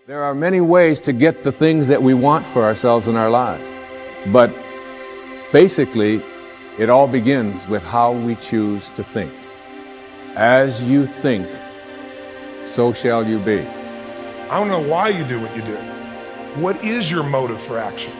There are many ways to get the things that we want for ourselves in our lives. But basically, it all begins with how we choose to think. As you think, so shall you be. I don't know why you do what you do. What is your motive for action?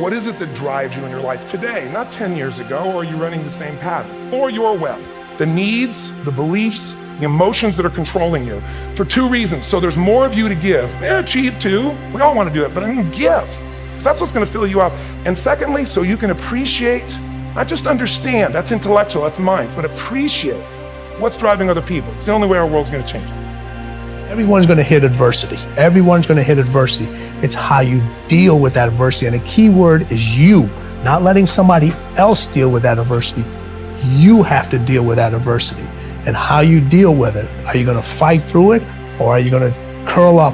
What is it that drives you in your life today, not 10 years ago, or are you running the same pattern? Or your web? The needs, the beliefs, the emotions that are controlling you for two reasons. So there's more of you to give. They're cheap too. We all want to do it, but I mean give. Because that's what's going to fill you up. And secondly, so you can appreciate, not just understand, that's intellectual, that's mind, but appreciate what's driving other people. It's the only way our world's going to change. Everyone's going to hit adversity. Everyone's going to hit adversity. It's how you deal with that adversity. And the key word is you, not letting somebody else deal with that adversity. You have to deal with that adversity. And how you deal with it. Are you going to fight through it, or are you going to curl up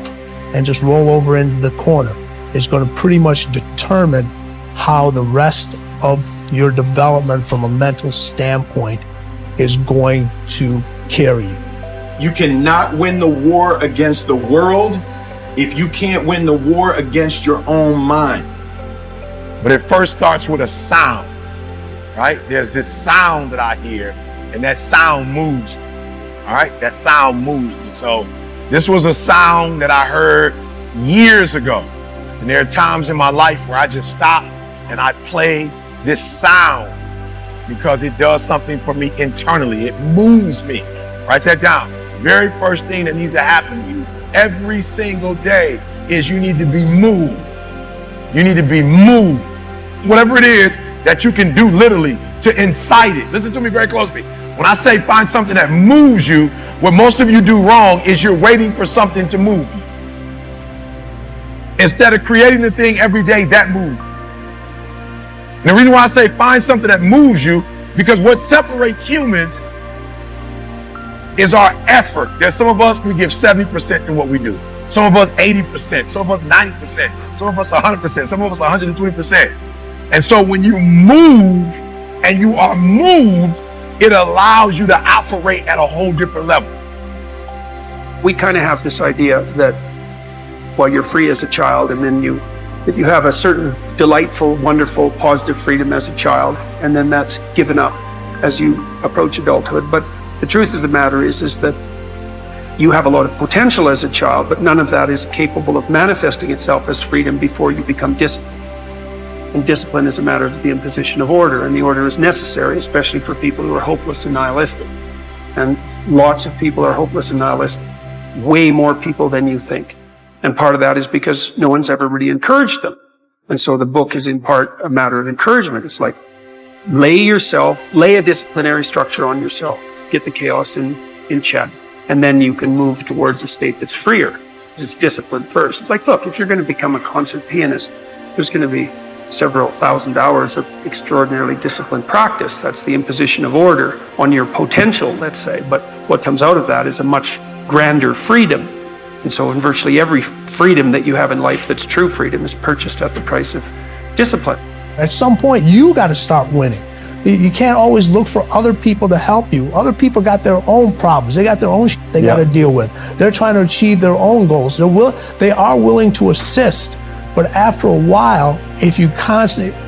and just roll over in the corner? It's going to pretty much determine how the rest of your development from a mental standpoint is going to carry you. You cannot win the war against the world if you can't win the war against your own mind. But it first starts with a sound, right? There's this sound that I hear, and that sound moves me, all right? That sound moves me. So this was a sound that I heard years ago. And there are times in my life where I just stop and I play this sound because it does something for me internally. It moves me. Write that down. Very first thing that needs to happen to you every single day is you need to be moved. You need to be moved. Whatever it is that you can do literally to incite it. Listen to me very closely. When I say find something that moves you, what most of you do wrong is you're waiting for something to move you. Instead of creating the thing every day that moves. And the reason why I say find something that moves you, because what separates humans is our effort. There's some of us, we give 70% to what we do. Some of us 80%, some of us 90%, some of us 100%, some of us 120%. And so when you move and you are moved, it allows you to operate at a whole different level. We kind of have this idea that, well, you're free as a child, and then you have a certain delightful, wonderful, positive freedom as a child, and then that's given up as you approach adulthood. But the truth of the matter is that you have a lot of potential as a child, but none of that is capable of manifesting itself as freedom before you become disciplined. And discipline is a matter of the imposition of order, and the order is necessary, especially for people who are hopeless and nihilistic. And lots of people are hopeless and nihilistic, way more people than you think. And part of that is because no one's ever really encouraged them. And so the book is in part a matter of encouragement. It's like, lay a disciplinary structure on yourself, get the chaos in check, and then you can move towards a state that's freer, because it's discipline first. It's like, look, if you're going to become a concert pianist, there's going to be several thousand hours of extraordinarily disciplined practice. That's the imposition of order on your potential, let's say. But what comes out of that is a much grander freedom. And so in virtually every freedom that you have in life that's true freedom is purchased at the price of discipline. At some point, you got to start winning. You can't always look for other people to help you. Other people got their own problems. They got their own shit they got to deal with. They're trying to achieve their own goals. They are willing to assist. But after a while, if you constantly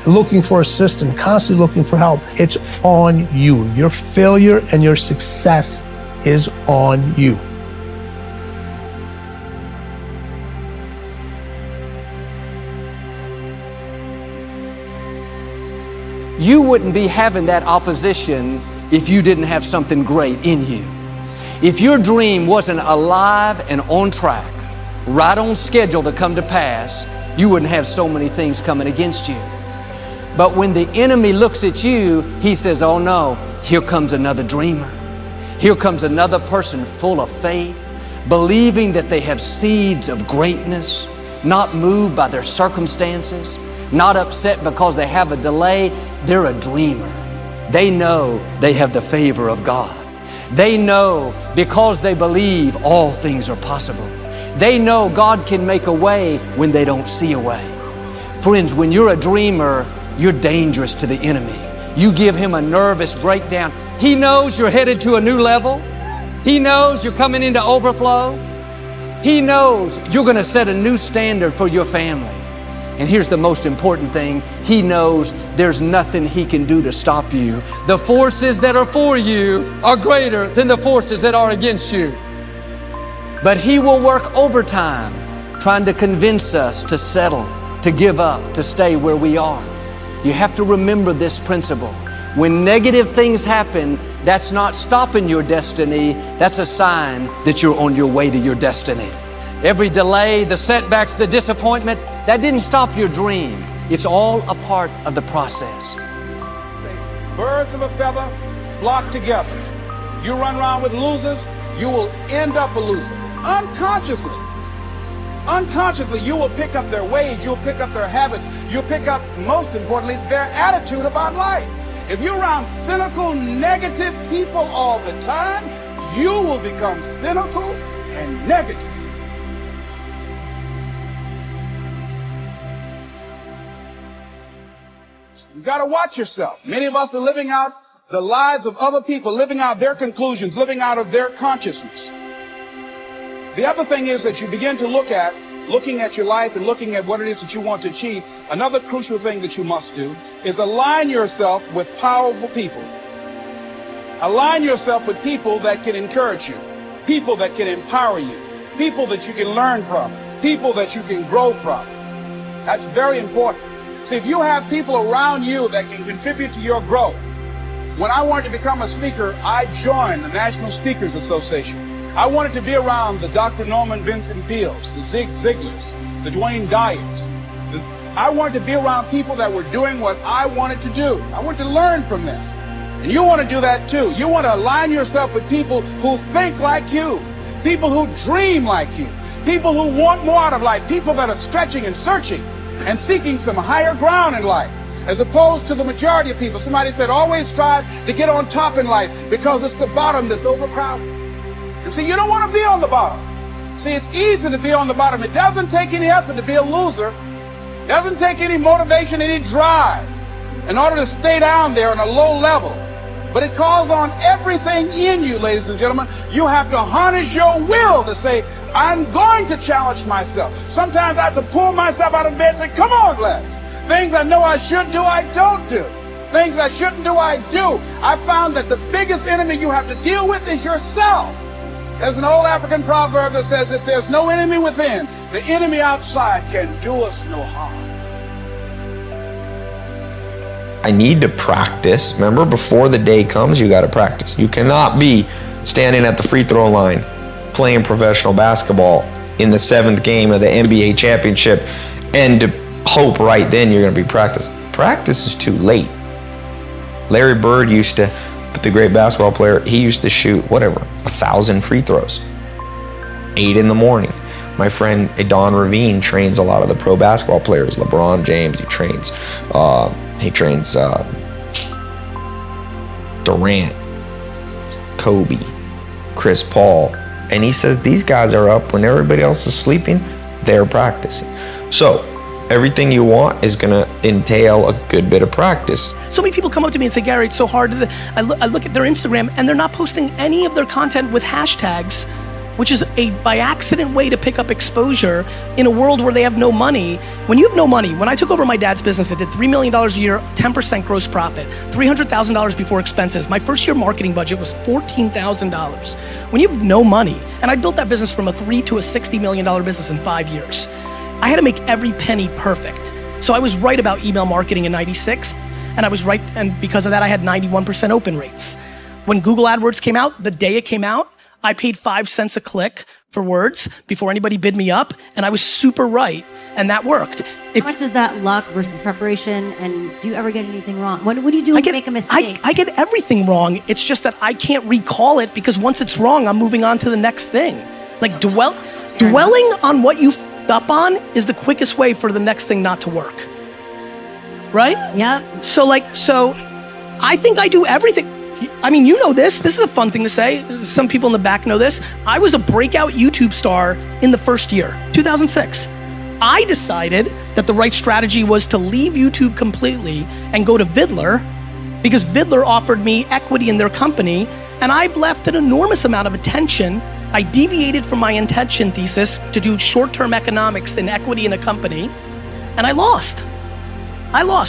looking for assistance, constantly looking for help, it's on you. Your failure and your success is on you. You wouldn't be having that opposition if you didn't have something great in you. If your dream wasn't alive and on track, right on schedule to come to pass, you wouldn't have so many things coming against you. But when the enemy looks at you, he says, oh no, here comes another dreamer. Here comes another person full of faith, believing that they have seeds of greatness, not moved by their circumstances, not upset because they have a delay. They're a dreamer. They know they have the favor of God. They know because they believe all things are possible. They know God can make a way when they don't see a way. Friends, when you're a dreamer, you're dangerous to the enemy. You give him a nervous breakdown. He knows you're headed to a new level. He knows you're coming into overflow. He knows you're going to set a new standard for your family. And here's the most important thing. He knows there's nothing he can do to stop you. The forces that are for you are greater than the forces that are against you. But he will work overtime trying to convince us to settle, to give up, to stay where we are. You have to remember this principle. When negative things happen, that's not stopping your destiny. That's a sign that you're on your way to your destiny. Every delay, the setbacks, the disappointment, that didn't stop your dream. It's all a part of the process. Birds of a feather flock together. You run around with losers, you will end up a loser. Unconsciously, you will pick up their ways, you'll pick up their habits, you'll pick up, most importantly, their attitude about life. If you're around cynical, negative people all the time, you will become cynical and negative. You got to watch yourself. Many of us are living out the lives of other people, living out their conclusions, living out of their consciousness. The other thing is that you begin to looking at your life and looking at what it is that you want to achieve. Another crucial thing that you must do is align yourself with powerful people. Align yourself with people that can encourage you, people that can empower you, people that you can learn from, people that you can grow from. That's very important. See, if you have people around you that can contribute to your growth. When I wanted to become a speaker, I joined the National Speakers Association. I wanted to be around the Dr. Norman Vincent Peales, the Zig Ziglars, the Dwayne Dyers. I wanted to be around people that were doing what I wanted to do. I wanted to learn from them. And you want to do that too. You want to align yourself with people who think like you, people who dream like you, people who want more out of life, people that are stretching and searching and seeking some higher ground in life, as opposed to the majority of people. Somebody said, always strive to get on top in life because it's the bottom that's overcrowded. And so you don't want to be on the bottom. See, it's easy to be on the bottom. It doesn't take any effort to be a loser. It doesn't take any motivation, any drive in order to stay down there on a low level. But it calls on everything in you, ladies and gentlemen. You have to harness your will to say, I'm going to challenge myself. Sometimes I have to pull myself out of bed and say, come on, Les. Things I know I should do, I don't do. Things I shouldn't do, I do. I found that the biggest enemy you have to deal with is yourself. There's an old African proverb that says, if there's no enemy within, the enemy outside can do us no harm. I need to practice. Remember, before the day comes, you got to practice. You cannot be standing at the free throw line playing professional basketball in the 7th game of the NBA championship and to hope right then you're going to be practiced. Practice is too late. Larry Bird used to, the great basketball player, he used to shoot, 1,000 free throws. 8 in the morning. My friend Don Ravine trains a lot of the pro basketball players. LeBron James, he trains Durant, Kobe, Chris Paul. And he says these guys are up when everybody else is sleeping, they're practicing. So everything you want is going to entail a good bit of practice. So many people come up to me and say, Gary, it's so hard. I look at their Instagram and they're not posting any of their content with hashtags, which is a by accident way to pick up exposure in a world where they have no money. When you have no money, when I took over my dad's business, I did $3 million a year, 10% gross profit, $300,000 before expenses. My first year marketing budget was $14,000. When you have no money, and I built that business from a $3 to a $60 million business in 5 years. I had to make every penny perfect. So I was right about email marketing in '96, and I was right, and because of that, I had 91% open rates. When Google AdWords came out, the day it came out, I paid 5 cents a click for words before anybody bid me up, and I was super right, and that worked. How much is that luck versus preparation, and do you ever get anything wrong? What do you do when you make a mistake? I get everything wrong. It's just that I can't recall it because once it's wrong, I'm moving on to the next thing. Like dwelling on what you up on is the quickest way for the next thing not to work. Right? Yeah. So I think I do everything. I mean, you know this. This is a fun thing to say. Some people in the back know this. I was a breakout YouTube star in the first year, 2006. I decided that the right strategy was to leave YouTube completely and go to Vidler because Vidler offered me equity in their company, and I've left an enormous amount of attention I deviated from my intention thesis to do short-term economics and equity in a company, and I lost.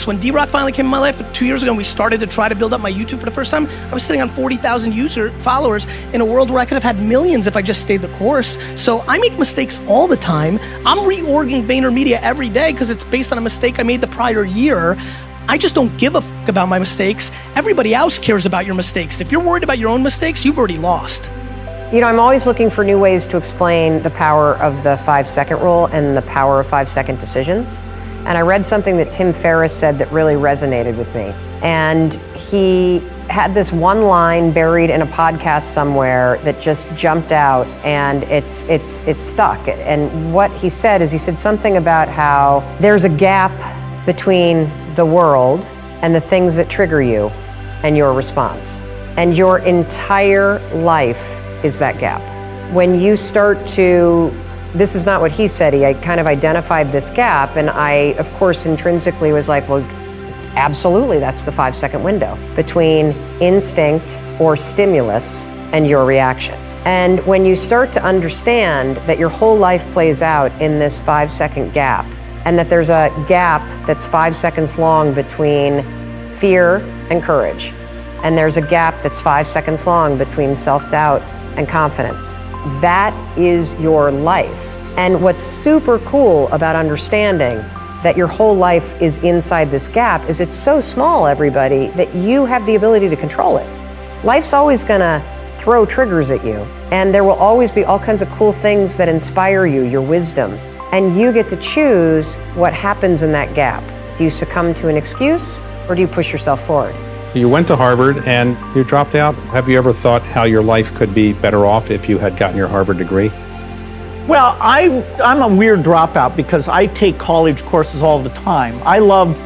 When D-Rock finally came in my life 2 years ago and we started to try to build up my YouTube for the first time, I was sitting on 40,000 followers in a world where I could have had millions if I just stayed the course. So I make mistakes all the time. I'm reorging VaynerMedia every day because it's based on a mistake I made the prior year. I just don't give a fuck about my mistakes. Everybody else cares about your mistakes. If you're worried about your own mistakes, you've already lost. You know, I'm always looking for new ways to explain the power of the 5-second rule and the power of 5-second decisions. And I read something that Tim Ferriss said that really resonated with me. And he had this one line buried in a podcast somewhere that just jumped out, and it's stuck. And what he said is, he said something about how there's a gap between the world and the things that trigger you and your response. And your entire life is that gap. When you start to, this is not what he said, I kind of identified this gap, and I, of course, intrinsically was like, well, absolutely, that's the 5-second window between instinct or stimulus and your reaction. And when you start to understand that your whole life plays out in this 5-second gap, and that there's a gap that's 5 seconds long between fear and courage, and there's a gap that's 5 seconds long between self-doubt and confidence, that is your life. And what's super cool about understanding that your whole life is inside this gap is it's so small, everybody, that you have the ability to control it. Life's always gonna throw triggers at you, and there will always be all kinds of cool things that inspire you, your wisdom, and you get to choose what happens in that gap. Do you succumb to an excuse, or do you push yourself forward? You went to Harvard and you dropped out. Have you ever thought how your life could be better off if you had gotten your Harvard degree? Well, I'm a weird dropout because I take college courses all the time. I love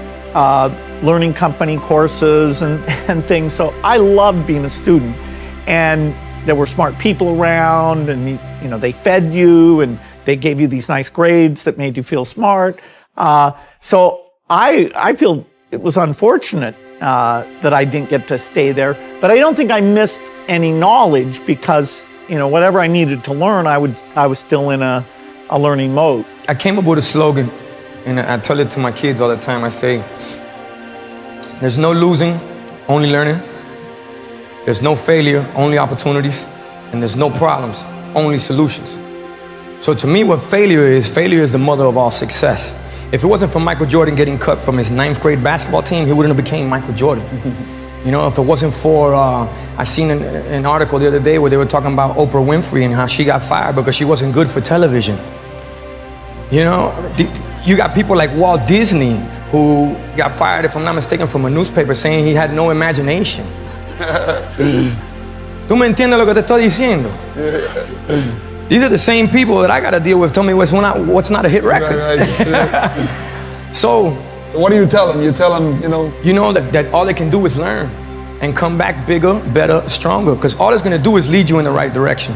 learning company courses and things, so I loved being a student. And there were smart people around, and you know, they fed you and they gave you these nice grades that made you feel smart. So I feel it was unfortunate that I didn't get to stay there, but I don't think I missed any knowledge because, you know, whatever I needed to learn, I was still in a learning mode. I came up with a slogan, and I tell it to my kids all the time. I say, there's no losing, only learning. There's no failure, only opportunities. And there's no problems, only solutions. So to me, what failure is the mother of all success. If it wasn't for Michael Jordan getting cut from his 9th grade basketball team, he wouldn't have became Michael Jordan. You know, if it wasn't for, I seen an article the other day where they were talking about Oprah Winfrey and how she got fired because she wasn't good for television. You know, you got people like Walt Disney who got fired, if I'm not mistaken, from a newspaper saying he had no imagination. ¿Tú me entiendes lo que te estoy diciendo? These are the same people that I got to deal with. Tell me what's not a hit record. Right. So what do you tell them? You tell them, you know that all they can do is learn and come back bigger, better, stronger. Because all it's going to do is lead you in the right direction.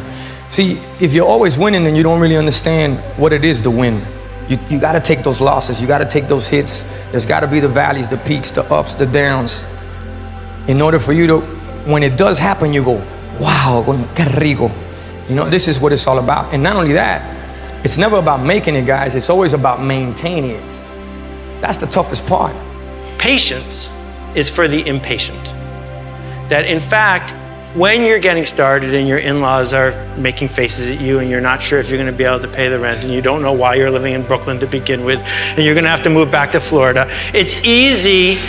See, if you're always winning, then you don't really understand what it is to win. You got to take those losses. You got to take those hits. There's got to be the valleys, the peaks, the ups, the downs. In order for you to, when it does happen, you go, wow, qué rico. You know, this is what it's all about. And not only that, it's never about making it, guys. It's always about maintaining it. That's the toughest part. Patience is for the impatient. That in fact, when you're getting started and your in-laws are making faces at you and you're not sure if you're going to be able to pay the rent and you don't know why you're living in Brooklyn to begin with and you're going to have to move back to Florida, it's easy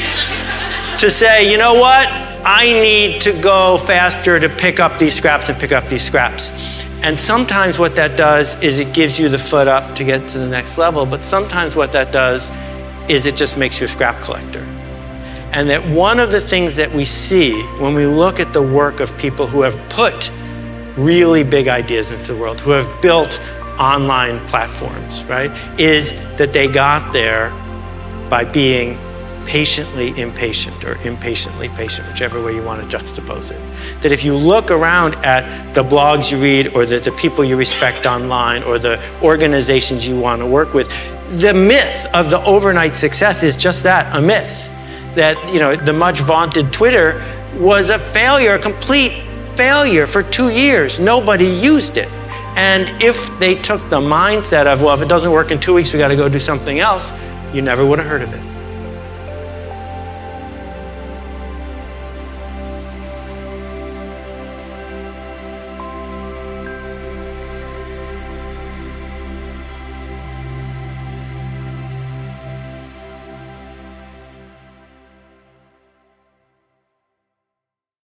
to say, you know what? I need to go faster to pick up these scraps and pick up these scraps. And sometimes what that does is it gives you the foot up to get to the next level, but sometimes what that does is it just makes you a scrap collector. And that one of the things that we see when we look at the work of people who have put really big ideas into the world, who have built online platforms, right, is that they got there by being patiently impatient or impatiently patient, whichever way you want to juxtapose it. That if you look around at the blogs you read or the people you respect online or the organizations you want to work with, the myth of the overnight success is just that, a myth. That, you know, the much vaunted Twitter was a failure, a complete failure for 2 years. Nobody used it. And if they took the mindset of, well, if it doesn't work in 2 weeks, we got to go do something else, you never would have heard of it.